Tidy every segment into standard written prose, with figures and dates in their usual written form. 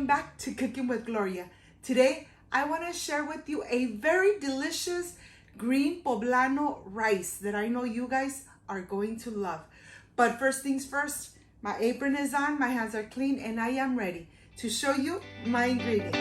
welcome back to Cooking with Gloria. Today, I want to share with you a very delicious green poblano rice that I know you guys are going to love. But first things first, my apron is on, my hands are clean, and I am ready to show you my ingredients.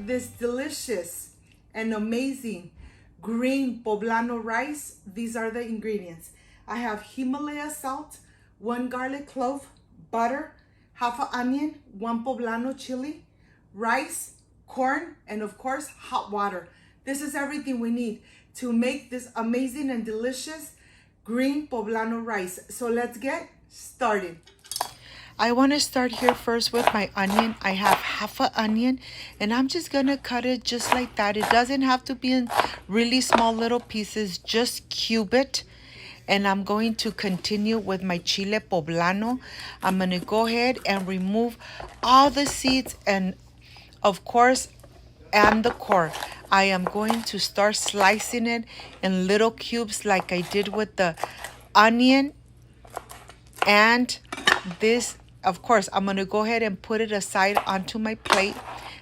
This delicious and amazing green poblano rice, these are the ingredients. I have Himalaya salt, 1 garlic clove, butter, half an onion, 1 poblano chile, rice, corn, and of course hot water. This is everything we need to make this amazing and delicious green poblano rice. So let's get started. I want to start here first with my onion. I have half an onion and I'm just going to cut it just like that. It doesn't have to be in really small little pieces, just cube it. And I'm going to continue with my chile poblano. I'm going to go ahead and remove all the seeds and of course, and the core. I am going to start slicing it in little cubes like I did with the onion and this. Of course, I'm going to go ahead and put it aside onto my plate.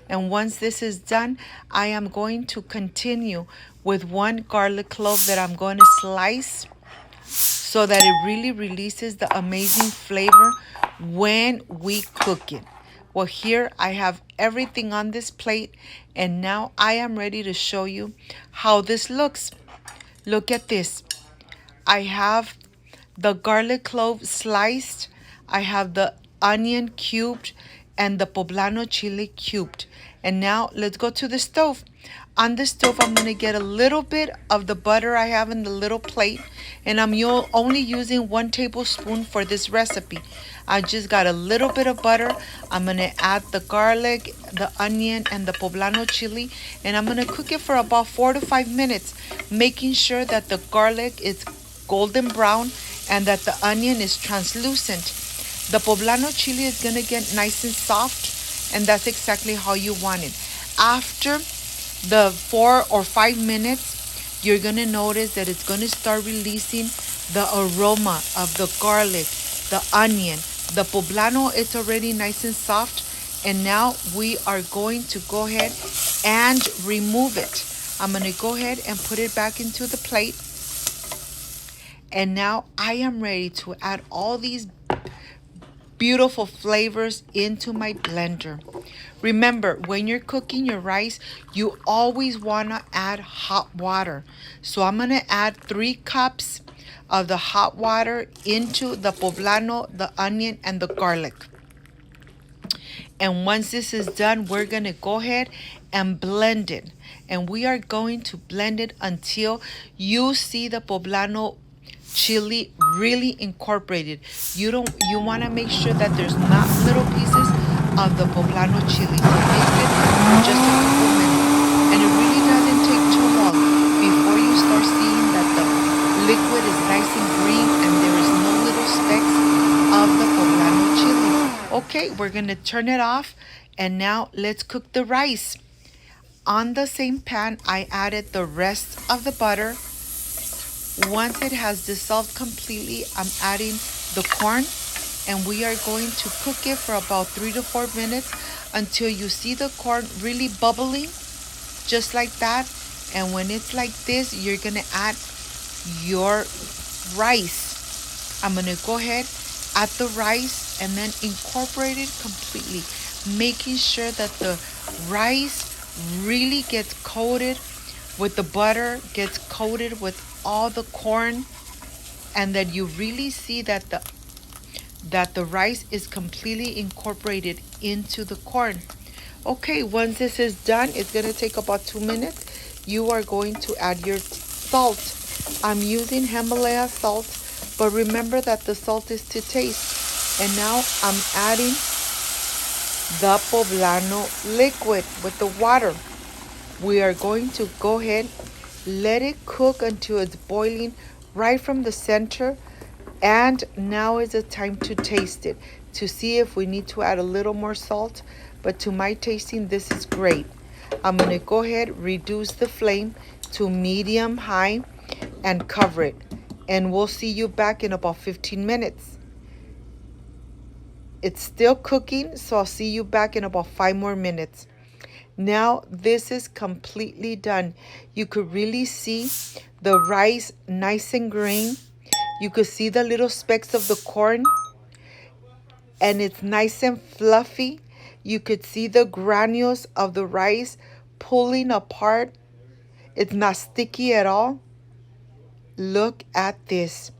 And once this is done, I am going to continue with 1 garlic clove that I'm going to slice so that it really releases the amazing flavor when we cook it. Well, here I have everything on this plate, and now I am ready to show you how this looks. Look at this. I have the garlic clove sliced. I have the onion cubed and the poblano chile cubed. And now let's go to the stove. On the stove, I'm going to get a little bit of the butter I have in the little plate, and I'm only using 1 tablespoon for this recipe. I just got a little bit of butter. I'm going to add the garlic, the onion, and the poblano chile, and I'm going to cook it for about 4 to 5 minutes, making sure that the garlic is golden brown and that the onion is translucent. The poblano chile is going to get nice and soft, and that's exactly how you want it. After the 4 or 5 minutes, you're going to notice that it's going to start releasing the aroma of the garlic, the onion. The poblano is already nice and soft, and now we are going to go ahead and remove it. I'm going to go ahead and put it back into the plate. And now I am ready to add all these beautiful flavors into my blender. Remember, when you're cooking your rice, you always want to add hot water. So I'm going to add 3 cups of the hot water into the poblano, the onion, and the garlic. And once this is done, we're going to go ahead and blend it. And we are going to blend it until you see the poblano chili really incorporated. You want to make sure that there's not little pieces of the poblano chili. Mix it for just a couple minutes, and it really doesn't take too long before you start seeing that the liquid is nice and green and there is no little specks of the poblano chili. Okay, we're gonna turn it off, and now let's cook the rice. On the same pan, I added the rest of the butter. Once it has dissolved completely, I'm adding the corn, and we are going to cook it for about 3 to 4 minutes until you see the corn really bubbling, just like that. And when it's like this, you're gonna add your rice. I'm gonna go ahead, add the rice, and then incorporate it completely, making sure that the rice really gets coated with the butter, gets coated with all the corn, and that you really see that the rice is completely incorporated into the corn. Okay, once this is done, it's going to take about 2 minutes. You are going to add your salt. I'm using Himalaya salt, but remember that the salt is to taste. And now I'm adding the poblano liquid with the water. We are going to go ahead, let it cook until it's boiling right from the center And now is the time to taste it, to see if we need to add a little more salt. But to my tasting, this is great. I'm going to go ahead, reduce the flame to medium high and cover it. And we'll see you back in about 15 minutes. It's still cooking, so I'll see you back in about 5 more minutes. Now this is completely done. You could really see the rice nice and green. You could see the little specks of the corn, and it's nice and fluffy. You could see the granules of the rice pulling apart. It's not sticky at all. Look at this.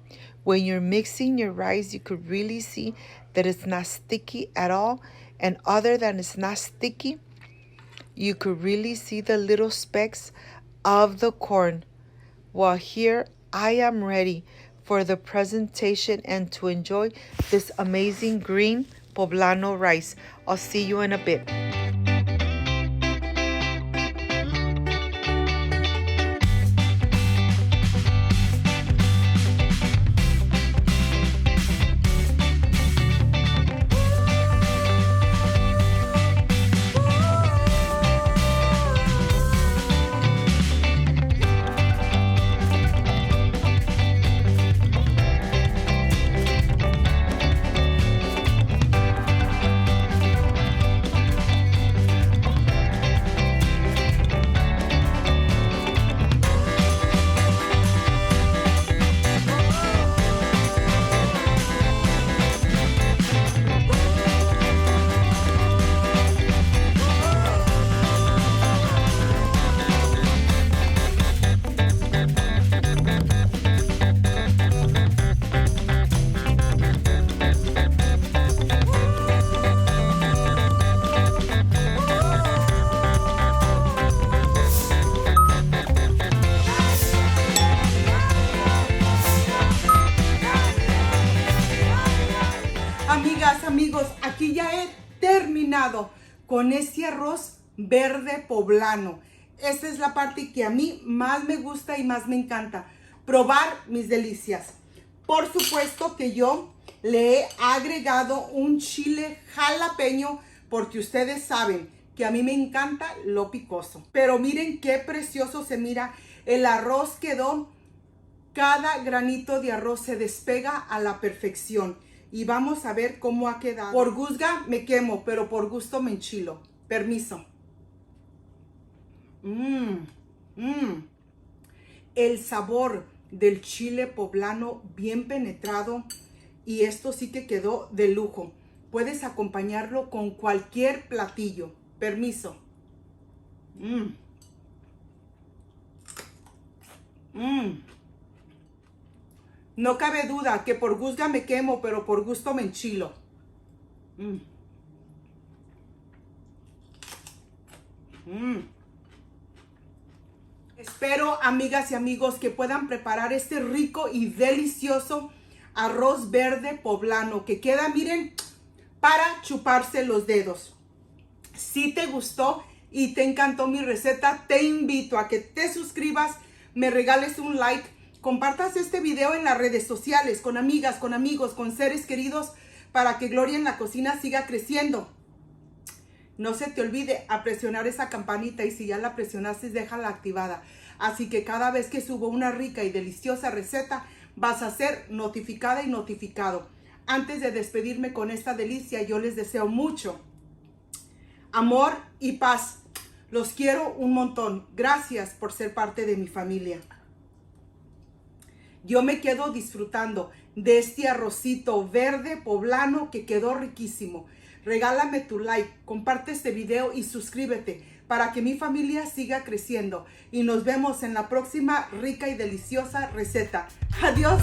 When you're mixing your rice, you could really see that it's not sticky at all. And other than it's not sticky, you could really see the little specks of the corn. Well, here I am ready for the presentation and to enjoy this amazing green poblano rice. I'll see you in a bit. Amigas, amigos, aquí ya he terminado con este arroz verde poblano. Esta es la parte que a mí más me gusta y más me encanta. Probar mis delicias. Por supuesto que yo le he agregado un chile jalapeño porque ustedes saben que a mí me encanta lo picoso. Pero miren qué precioso se mira. El arroz quedó, cada granito de arroz se despega a la perfección. Y vamos a ver cómo ha quedado. Por gusga me quemo, pero por gusto me enchilo. Permiso. El sabor del chile poblano bien penetrado. Y esto sí que quedó de lujo. Puedes acompañarlo con cualquier platillo. Permiso. No cabe duda que por gusga me quemo, pero por gusto me enchilo. Espero, amigas y amigos, que puedan preparar este rico y delicioso arroz verde poblano que queda, miren, para chuparse los dedos. Si te gustó y te encantó mi receta, te invito a que te suscribas, me regales un like, compartas este video en las redes sociales, con amigas, con amigos, con seres queridos, para que Gloria en la cocina siga creciendo. No se te olvide a presionar esa campanita, y si ya la presionaste, déjala activada. Así que cada vez que subo una rica y deliciosa receta, vas a ser notificada y notificado. Antes de despedirme con esta delicia, yo les deseo mucho amor y paz. Los quiero un montón. Gracias por ser parte de mi familia. Yo me quedo disfrutando de este arrocito verde poblano que quedó riquísimo. Regálame tu like, comparte este video y suscríbete para que mi familia siga creciendo. Y nos vemos en la próxima rica y deliciosa receta. Adiós.